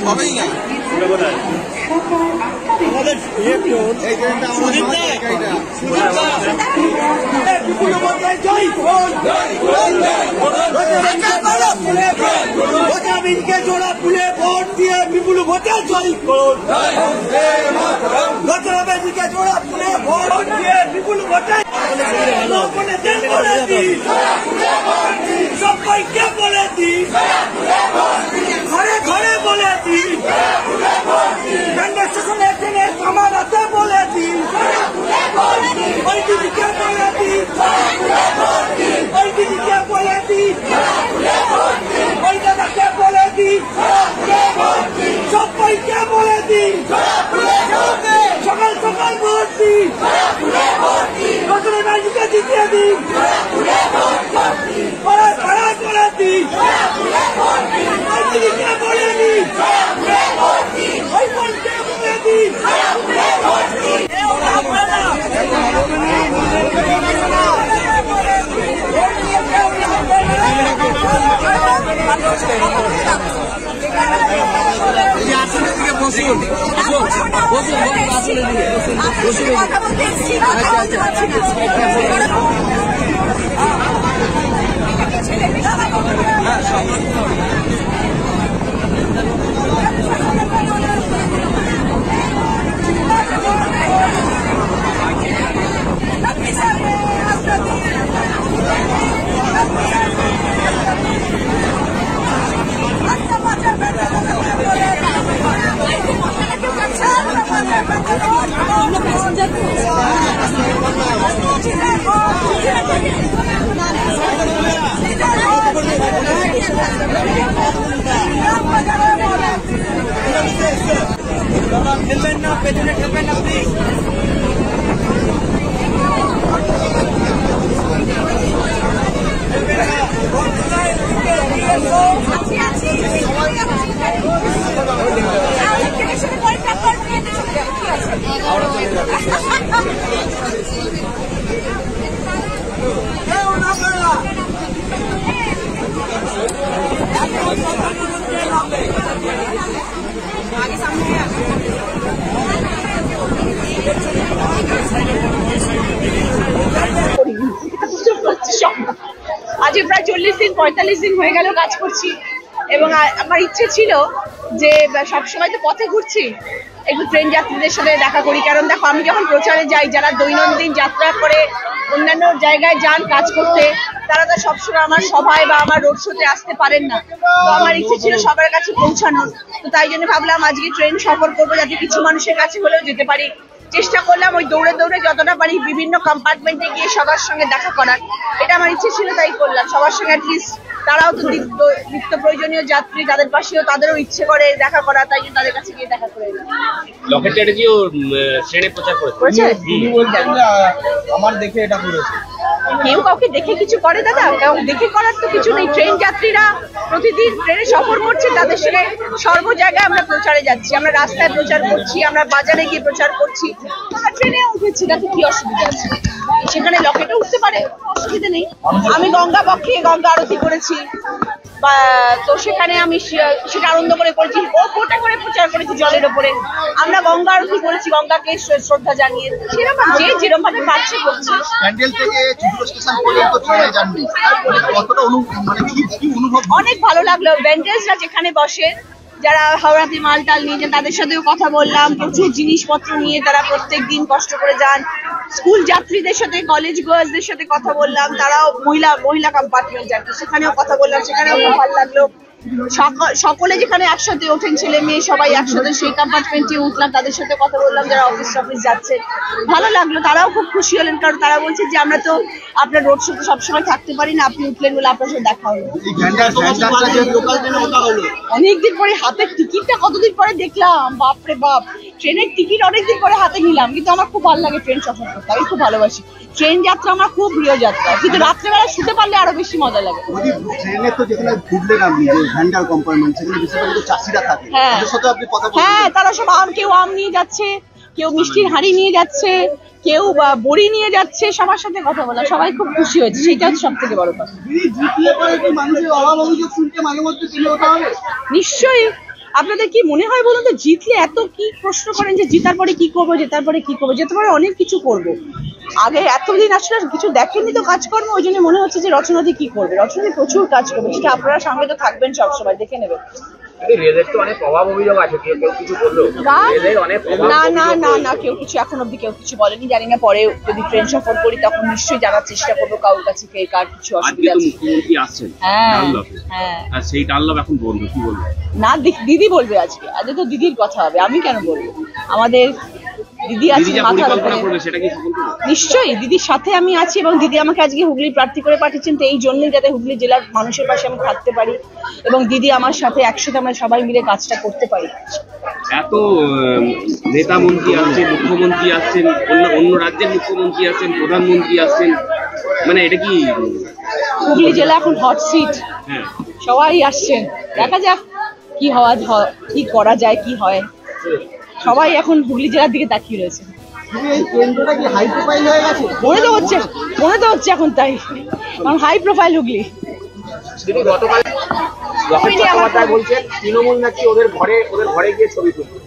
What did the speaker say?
হবেই না। জোড়া ফুলে ভোট দিয়ে বিপুল ভোটে জয়ী করুন। জোড়া ফুলে ভোট দিয়ে বিপুল ভোটে সবাইকে বলে দি, ঘরে ঘরে বলে দি, স্টেশনে ট্রেনে কামারাতে বলে দি, ওই দিদিকে বলে দি, ওই দিদিকে বলে দি, ওই দাদাকে বলে দি, সবাইকে বলে দি, সকাল সকাল ভোট দি, নতুন রাজনীতি জিতিয়ে দি, পাড়ায় পাড়ায় বলে দি, ওই দিদিকে বলে দি, ওই বোনকে বলে দি। খেলবেন না, পেছনে খেলবেন না প্লিজ। আজ প্রায় 40 দিন 45 দিন হয়ে গেল কাজ করছি এবং আমার ইচ্ছে ছিল যে সবসময় তো পথে ঘুরছি, একটু ট্রেন যাত্রীদের সাথে দেখা করি। কারণ দেখো, আমি যখন প্রচারে যাই, যারা দৈনন্দিন যাত্রা করে অন্যান্য জায়গায় যান কাজ করতে, তারা তো সবসময় আমার সভায় বা আমার রোড শোতে আসতে পারেন না। তো আমার ইচ্ছে ছিল সবার কাছে পৌঁছানোর। তো তাই জন্য ভাবলাম আজকে ট্রেন সফর করবো, যাতে কিছু মানুষের কাছে হলেও যেতে পারি। চেষ্টা করলাম ওই দৌড়ে দৌড়ে যতটা পারি বিভিন্ন কম্পার্টমেন্টে গিয়ে সবার সঙ্গে দেখা করার। এটা আমার ইচ্ছে ছিল, তাই করলাম। সবার সঙ্গে অ্যাটলিস্ট, তারাও তো নিত্য প্রয়োজনীয় যাত্রী, তাদের পাশেও তাদেরও ইচ্ছে করে দেখা করা, তাই জন্য তাদের কাছে গিয়ে দেখা করে এলাম। লকেট চ্যাটার্জিও ট্রেনে প্রচার করেছে। আমার দেখে এটা করেছে। কেউ কাউকে দেখে কিছু করে দাদা? দেখে করার তো কিছু নেই। ট্রেন যাত্রীরা প্রতিদিন ট্রেনে সফর করছে, তাদের সঙ্গে সর্ব জায়গায় আমরা প্রচারে যাচ্ছি। আমরা রাস্তায় প্রচার করছি, আমরা বাজারে গিয়ে প্রচার করছি, আমরা ট্রেনে উঠেছি, তাতে কি অসুবিধা আছে? সেখানে লকেটে উঠতে পারে, অসুবিধা নেই। আমি গঙ্গা বক্ষে গঙ্গা আরতি করেছি, তো সেখানে আমি সেটা আনন্দ করে করেছি। ও ফোটা করে প্রচার করেছি জলের ওপরে। আমরা গঙ্গা আরতি করেছি, গঙ্গাকে শ্রদ্ধা জানিয়ে। সেরকম যে যেরকম ভাবে পারছে করছে। প্যান্ডেল থেকে চিত্র স্টেশন পর্যন্ত ট্রেনে জার্নি, কতটা মানে কি অনুভব? অনেক ভালো লাগলো। ভেন্ডার্সরা যেখানে বসে, যারা হাওড়াতে মাল টাল নিয়ে যান, তাদের সাথেও কথা বললাম। প্রচুর জিনিসপত্র নিয়ে তারা প্রত্যেক দিন কষ্ট করে যান। স্কুল যাত্রীদের সাথে, কলেজ গার্লসদের সাথে কথা বললাম। তারাও মহিলা কম্পার্টমেন্ট আর কি, সেখানেও কথা বললাম। সেখানেও খুব ভালো লাগলো। সকলে যেখানে একসাথে ওঠেন, ছেলে মেয়ে সবাই একসাথে, সেই কম্পার্টমেন্টে উঠলাম। তাদের সাথে কথা বললাম, যারা অফিস যাচ্ছে। ভালো লাগলো। তারাও খুব খুশি হলেন, কারণ তারা বলছে যে আমরা তো আপনার রোড শোতে সবসময় থাকতে পারি না, আপনি উঠলেন বলে আপনার সাথে দেখা হলো। অনেকদিন পরে হাতের টিকিটটা কতদিন পরে দেখলাম, বাপরে বাপ। ট্রেনের টিকিট অনেকদিন পরে হাতে নিলাম, কিন্তু আমার খুব ভালো লাগে ট্রেন সফর করতে। আমি খুব ভালোবাসি ট্রেন যাত্রা, আমার খুব প্রিয় যাত্রা। কিন্তু রাত্রেবেলা শুতে পারলে আরো বেশি মজা লাগে। ট্রেনে তো যেখানে ঘুরলেন আপনি, যে ভ্যান্ডার কম্পার্টমেন্ট, সেখানে বিশেষত চাষিরা থাকে, তাদের সাথে আপনি কথা বললেন? হ্যাঁ, তারা সব কেউ আম নিয়ে যাচ্ছে, কেউ মিষ্টির হাঁড়ি নিয়ে যাচ্ছে, কেউ বড়ি নিয়ে যাচ্ছে। সবার সাথে কথা বলা, সবাই খুব খুশি হয়েছে। সেটা হচ্ছে সব থেকে বড় কথা। মানুষের অভাব অভিযোগ শুনতে মাঝে মধ্যে তুলে ওঠা হবে? নিশ্চয়ই, আপনাদের কি মনে হয় বলুন তো, জিতলে এত কি প্রশ্ন করেন যে জেতার পরে কি করবো, জেতার পরে কি করবো? জেতার পরে অনেক কিছু করবো। আগে এতদিন আসলে কিছু দেখেননি তো কাজকর্ম, ওই জন্য মনে হচ্ছে যে রচনাদি কি করবে। রচনাদি প্রচুর কাজ করবে, সেটা আপনারা সঙ্গে তো থাকবেন সবসময়, দেখে নেবেন। না না না না, কেউ কিছু এখন অব্দি কেউ কিছু বলেনি, জানি না পরে যদি ট্রেন সফর করি তখন নিশ্চয়ই জানার চেষ্টা করবো কারোর কাছে কে কার কিছু অসুবিধা আছে। মুখ্যমন্ত্রী আসছেন হ্যাঁ ডানলপে, হ্যাঁ। আর সেই ডানলপ এখন বন্ধ, কি বলবো? না দিদি বলবে আজকে, আজকে তো দিদির কথা হবে, আমি কেন বলবো? আমাদের দিদি আছে দিদি যা মাথার পরিকল্পনা উপরে। করবে সেটা কি সফল করবে? নিশ্চয়ই দিদির সাথে আমি আছি, এবং দিদি আমাকে আজকে হুগলি প্রার্থী করে পাঠিয়েছেন, তো এই জন্যই যাতে হুগলি জেলার মানুষের পাশে আমি থাকতে পারি, এবং দিদি আমার সাথে একসাথে আমরা সবাই মিলে কাজটা করতে পারি। এত নেতা মন্ত্রী আসছেন, মুখ্যমন্ত্রী আসছেন, অন্য রাজ্যের মুখ্যমন্ত্রী আসছেন, প্রধানমন্ত্রী আসছেন, মানে এটা কি হুগলি জেলা এখন হট সিট, হ্যাঁ সবাই আসছেন, দেখা যাক কি কি করা যায়, কি হয়। সবাই এখন হুগলি জেলার দিকে তাকিয়ে রয়েছে। মনে তো হচ্ছে এখন তাই, কারণ হাই প্রোফাইল হুগলি। দিদি গতকাল লকেট চট্টোপাধ্যায় বলছেন তৃণমূল নাকি ওদের ঘরে গিয়ে ছবি তুলবে।